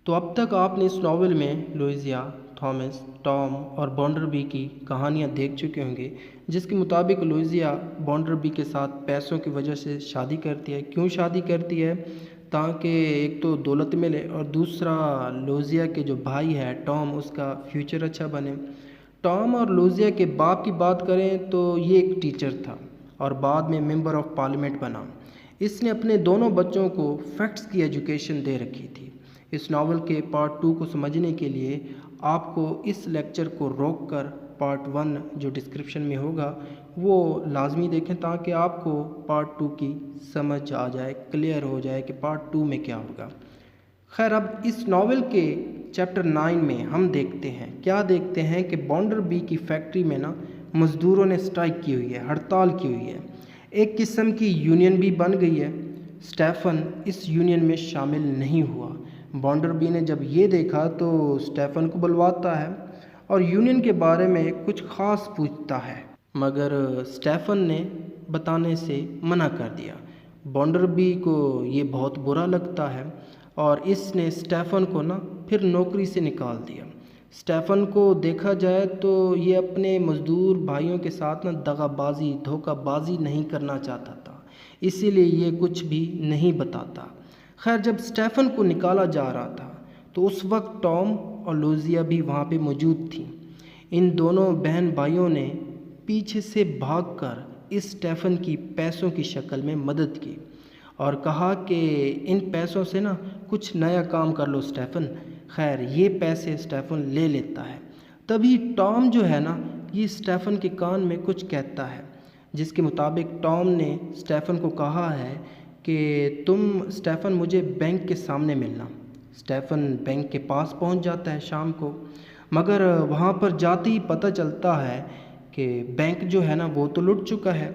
تو اب تک آپ نے اس ناول میں لوئزیا، تھامس، ٹام اور بونڈربی کی کہانیاں دیکھ چکے ہوں گے، جس کے مطابق لوئزیا بونڈربی کے ساتھ پیسوں کی وجہ سے شادی کرتی ہے۔ کیوں شادی کرتی ہے؟ تاکہ ایک تو دولت ملے اور دوسرا لوئزیا کے جو بھائی ہے ٹام، اس کا فیوچر اچھا بنے۔ ٹام اور لوئزیا کے باپ کی بات کریں تو یہ ایک ٹیچر تھا اور بعد میں ممبر آف پارلیمنٹ بنا۔ اس نے اپنے دونوں بچوں کو فیکٹس کی ایجوکیشن دے رکھی تھی۔ اس ناول کے پارٹ 2 کو سمجھنے کے لیے آپ کو اس لیکچر کو روک کر پارٹ 1 جو ڈسکرپشن میں ہوگا وہ لازمی دیکھیں، تاکہ آپ کو پارٹ 2 کی سمجھ آ جائے، کلیئر ہو جائے کہ پارٹ 2 میں کیا ہوگا۔ خیر، اب اس ناول کے چیپٹر 9 میں ہم دیکھتے ہیں کہ بونڈربی کی فیکٹری میں مزدوروں نے سٹرائک کی ہوئی ہے، ہڑتال کی ہوئی ہے۔ ایک قسم کی یونین بھی بن گئی ہے۔ سٹیفن اس یونین میں شامل نہیں ہوا۔ بونڈربی نے جب یہ دیکھا تو سٹیفن کو بلواتا ہے اور یونین کے بارے میں کچھ خاص پوچھتا ہے، مگر سٹیفن نے بتانے سے منع کر دیا۔ بونڈربی کو یہ بہت برا لگتا ہے اور اس نے سٹیفن کو پھر نوکری سے نکال دیا۔ سٹیفن کو دیکھا جائے تو یہ اپنے مزدور بھائیوں کے ساتھ دغا بازی، دھوکہ بازی نہیں کرنا چاہتا تھا، اسی لیے یہ کچھ بھی نہیں بتاتا۔ خیر، جب سٹیفن کو نکالا جا رہا تھا تو اس وقت ٹام اور لوئزیا بھی وہاں پہ موجود تھیں۔ ان دونوں بہن بھائیوں نے پیچھے سے بھاگ کر اس سٹیفن کی پیسوں کی شکل میں مدد کی اور کہا کہ ان پیسوں سے کچھ نیا کام کر لو سٹیفن۔ خیر، یہ پیسے سٹیفن لے لیتا ہے۔ تبھی ٹام جو ہے یہ سٹیفن کے کان میں کچھ کہتا ہے، جس کے مطابق ٹام نے سٹیفن کو کہا ہے کہ تم سٹیفن مجھے بینک کے سامنے ملنا۔ سٹیفن بینک کے پاس پہنچ جاتا ہے شام کو، مگر وہاں پر جاتے ہی پتہ چلتا ہے کہ بینک جو ہے وہ تو لٹ چکا ہے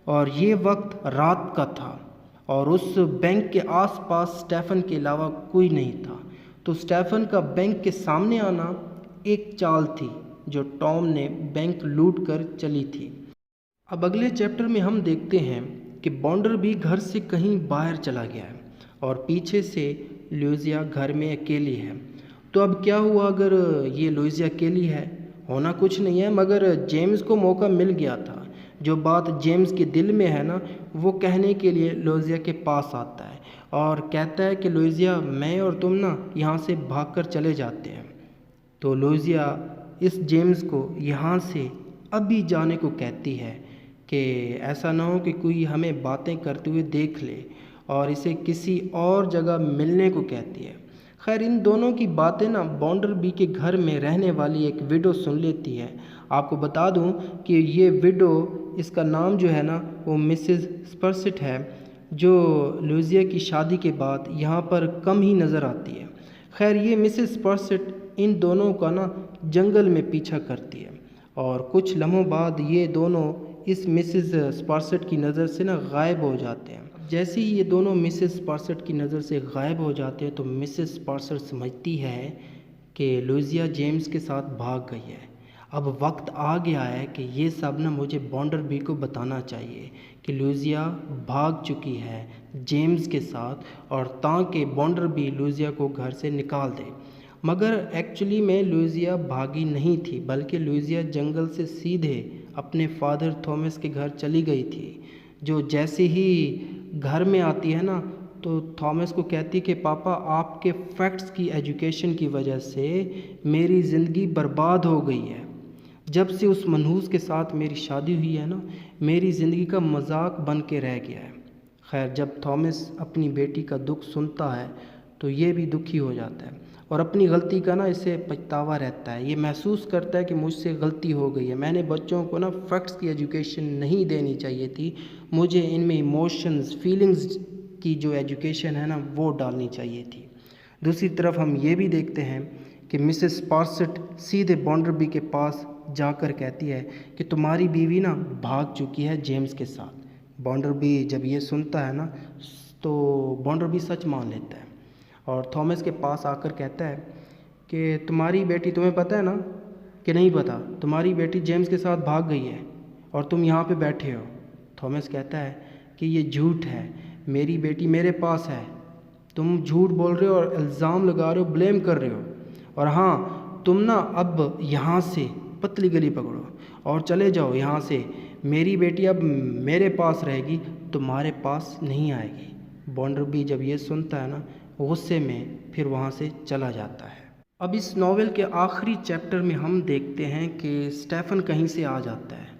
اور یہ وقت رات کا تھا اور اس بینک کے آس پاس سٹیفن کے علاوہ کوئی نہیں تھا۔ تو سٹیفن کا بینک کے سامنے آنا ایک چال تھی جو ٹام نے بینک لوٹ کر چلی تھی۔ اب اگلے چیپٹر میں ہم دیکھتے ہیں کہ بونڈربی گھر سے کہیں باہر چلا گیا ہے اور پیچھے سے لوئزیا گھر میں اکیلی ہے۔ تو اب کیا ہوا اگر یہ لوئزیا اکیلی ہے؟ ہونا کچھ نہیں ہے، مگر جیمز کو موقع مل گیا تھا۔ جو بات جیمز کے دل میں ہے وہ کہنے کے لیے لوئزیا کے پاس آتا ہے اور کہتا ہے کہ لوئزیا، میں اور تم یہاں سے بھاگ کر چلے جاتے ہیں۔ تو لوئزیا اس جیمز کو یہاں سے ابھی جانے کو کہتی ہے کہ ایسا نہ ہو کہ کوئی ہمیں باتیں کرتے ہوئے دیکھ لے، اور اسے کسی اور جگہ ملنے کو کہتی ہے۔ خیر، ان دونوں کی باتیں بونڈربی کے گھر میں رہنے والی ایک ویڈو سن لیتی ہے۔ آپ کو بتا دوں کہ یہ ویڈو، اس کا نام جو ہے وہ مسز سپرسٹ ہے، جو لوئزیا کی شادی کے بعد یہاں پر کم ہی نظر آتی ہے۔ خیر، یہ مسز سپرسٹ ان دونوں کا جنگل میں پیچھا کرتی ہے اور کچھ لمحوں بعد یہ دونوں اس مسز سپرسٹ کی نظر سے غائب ہو جاتے ہیں۔ جیسے ہی یہ دونوں مسز سپرسٹ کی نظر سے غائب ہو جاتے ہیں تو مسز سپرسٹ سمجھتی ہے کہ لوئزیا جیمز کے ساتھ بھاگ گئی ہے۔ اب وقت آ گیا ہے کہ یہ سب مجھے بونڈربی کو بتانا چاہیے کہ لوئزیا بھاگ چکی ہے جیمز کے ساتھ، اور تاکہ بونڈربی لوئزیا کو گھر سے نکال دے۔ مگر ایکچولی میں لوئزیا بھاگی نہیں تھی، بلکہ لوئزیا جنگل سے سیدھے اپنے فادر تھامس کے گھر چلی گئی تھی، جو جیسے ہی گھر میں آتی ہے تو تھامس کو کہتی کہ پاپا، آپ کے فیکٹس کی ایجوکیشن کی وجہ سے میری زندگی برباد ہو گئی ہے۔ جب سے اس منحوس کے ساتھ میری شادی ہوئی ہے میری زندگی کا مذاق بن کے رہ گیا ہے۔ خیر، جب تھامس اپنی بیٹی کا دکھ سنتا ہے تو یہ بھی دکھی ہو جاتا ہے اور اپنی غلطی کا اسے پچھتاوا رہتا ہے۔ یہ محسوس کرتا ہے کہ مجھ سے غلطی ہو گئی ہے، میں نے بچوں کو فیکٹس کی ایجوکیشن نہیں دینی چاہیے تھی، مجھے ان میں ایموشنز، فیلنگز کی جو ایجوکیشن ہے وہ ڈالنی چاہیے تھی۔ دوسری طرف ہم یہ بھی دیکھتے ہیں کہ مسز سپرسٹ سیدھے بونڈربی کے پاس جا کر کہتی ہے کہ تمہاری بیوی بھاگ چکی ہے جیمز کے ساتھ۔ بونڈربی جب یہ سنتا ہے تو بونڈربی سچ مان لیتا ہے اور تھامس کے پاس آ کر کہتا ہے کہ تمہاری بیٹی، تمہیں پتہ ہے کہ نہیں پتہ، تمہاری بیٹی جیمز کے ساتھ بھاگ گئی ہے اور تم یہاں پہ بیٹھے ہو۔ تھامس کہتا ہے کہ یہ جھوٹ ہے، میری بیٹی میرے پاس ہے۔ تم جھوٹ بول رہے ہو اور الزام لگا رہے ہو، بلیم کر رہے ہو، اور ہاں تم نا اب یہاں سے پتلی گلی پکڑو اور چلے جاؤ یہاں سے، میری بیٹی اب میرے پاس رہے گی، تمہارے پاس نہیں آئے گی۔ بونڈر بی جب یہ سنتا ہے نا، غصے میں پھر وہاں سے چلا جاتا ہے۔ اب اس ناول کے آخری چیپٹر میں ہم دیکھتے ہیں کہ اسٹیفن کہیں سے آ جاتا ہے،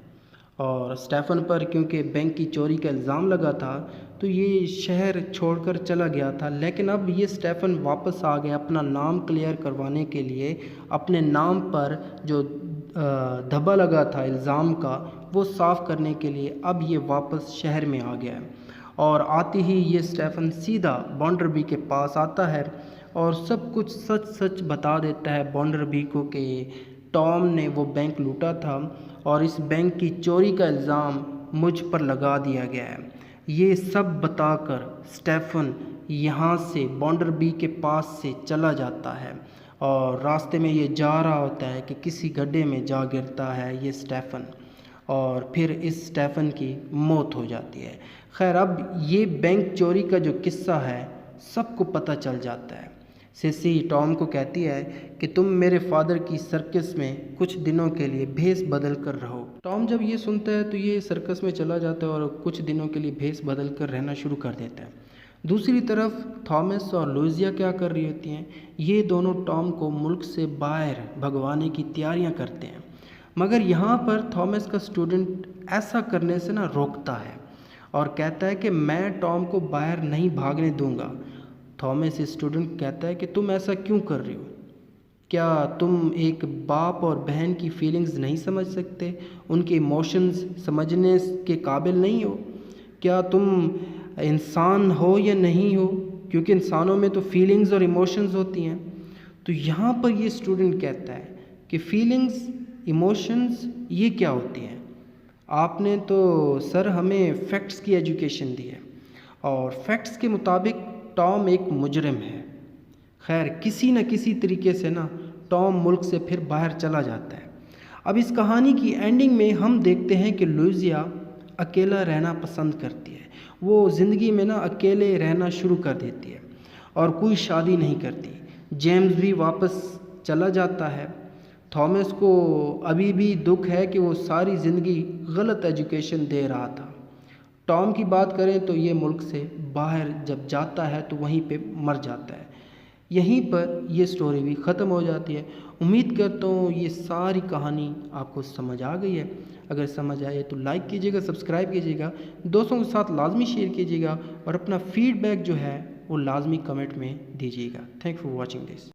اور اسٹیفن پر کیونکہ بینک کی چوری کا الزام لگا تھا تو یہ شہر چھوڑ کر چلا گیا تھا، لیکن اب یہ اسٹیفن واپس آ گیا اپنا نام کلیئر کروانے کے لیے، اپنے نام پر جو دھبا لگا تھا الزام کا وہ صاف کرنے کے لیے اب یہ واپس شہر میں آ گیا ہے۔ اور آتے ہی یہ اسٹیفن سیدھا بونڈر بی کے پاس آتا ہے اور سب کچھ سچ سچ بتا دیتا ہے بونڈر بی کو کہ ٹام نے وہ بینک لوٹا تھا اور اس بینک کی چوری کا الزام مجھ پر لگا دیا گیا ہے۔ یہ سب بتا کر اسٹیفن یہاں سے بونڈر بی کے پاس سے چلا جاتا ہے، اور راستے میں یہ جا رہا ہوتا ہے کہ کسی گڈھے میں جا گرتا ہے یہ اسٹیفن، اور پھر اس اسٹیفن کی موت ہو جاتی ہے۔ خیر اب یہ بینک چوری کا جو قصہ ہے سب کو پتہ چل جاتا ہے۔ سیسی ٹام کو کہتی ہے کہ تم میرے فادر کی سرکس میں کچھ دنوں کے لیے بھیس بدل کر رہو۔ ٹام جب یہ سنتا ہے تو یہ سرکس میں چلا جاتا ہے اور کچھ دنوں کے لیے بھیس بدل کر رہنا شروع کر دیتا ہے۔ دوسری طرف تھامس اور لوئزیا کیا کر رہی ہوتی ہیں، یہ دونوں ٹام کو ملک سے باہر بھگوانے کی تیاریاں کرتے ہیں، مگر یہاں پر تھامس کا اسٹوڈنٹ ایسا کرنے سے نہ روکتا ہے اور کہتا ہے کہ میں ٹام کو باہر نہیں بھاگنے دوں گا۔ تھامس اسٹوڈنٹ کہتا ہے کہ تم ایسا کیوں کر رہے ہو؟ کیا تم ایک باپ اور بہن کی فیلنگز نہیں سمجھ سکتے؟ ان کے ایموشنز سمجھنے کے قابل نہیں ہو؟ کیا تم انسان ہو یا نہیں ہو؟ کیونکہ انسانوں میں تو فیلنگز اور ایموشنز ہوتی ہیں۔ تو یہاں پر یہ اسٹوڈنٹ کہتا ہے کہ فیلنگز، ایموشنز یہ کیا ہوتی ہیں؟ آپ نے تو سر ہمیں فیکٹس کی ایجوکیشن دی ہے، اور فیکٹس کے مطابق ٹام ایک مجرم ہے۔ خیر کسی نہ کسی طریقے سے نا ٹام ملک سے پھر باہر چلا جاتا ہے۔ اب اس کہانی کی اینڈنگ میں ہم دیکھتے ہیں کہ لوئزیا اکیلا رہنا پسند کرتی ہے، وہ زندگی میں نا اکیلے رہنا شروع کر دیتی ہے اور کوئی شادی نہیں کرتی۔ جیمز بھی واپس چلا جاتا ہے۔ تھامس کو ابھی بھی دکھ ہے کہ وہ ساری زندگی غلط ایجوکیشن دے رہا تھا۔ ٹام کی بات کریں تو یہ ملک سے باہر جب جاتا ہے تو وہیں پہ مر جاتا ہے۔ یہیں پر یہ سٹوری بھی ختم ہو جاتی ہے۔ امید کرتا ہوں یہ ساری کہانی آپ کو سمجھ آ گئی ہے۔ اگر سمجھ آئے تو لائک کیجیے گا، سبسکرائب کیجیے گا، دوستوں کے ساتھ لازمی شیئر کیجیے گا، اور اپنا فیڈ بیک جو ہے وہ لازمی کمنٹ میں دیجیے گا۔ Thank for watching this.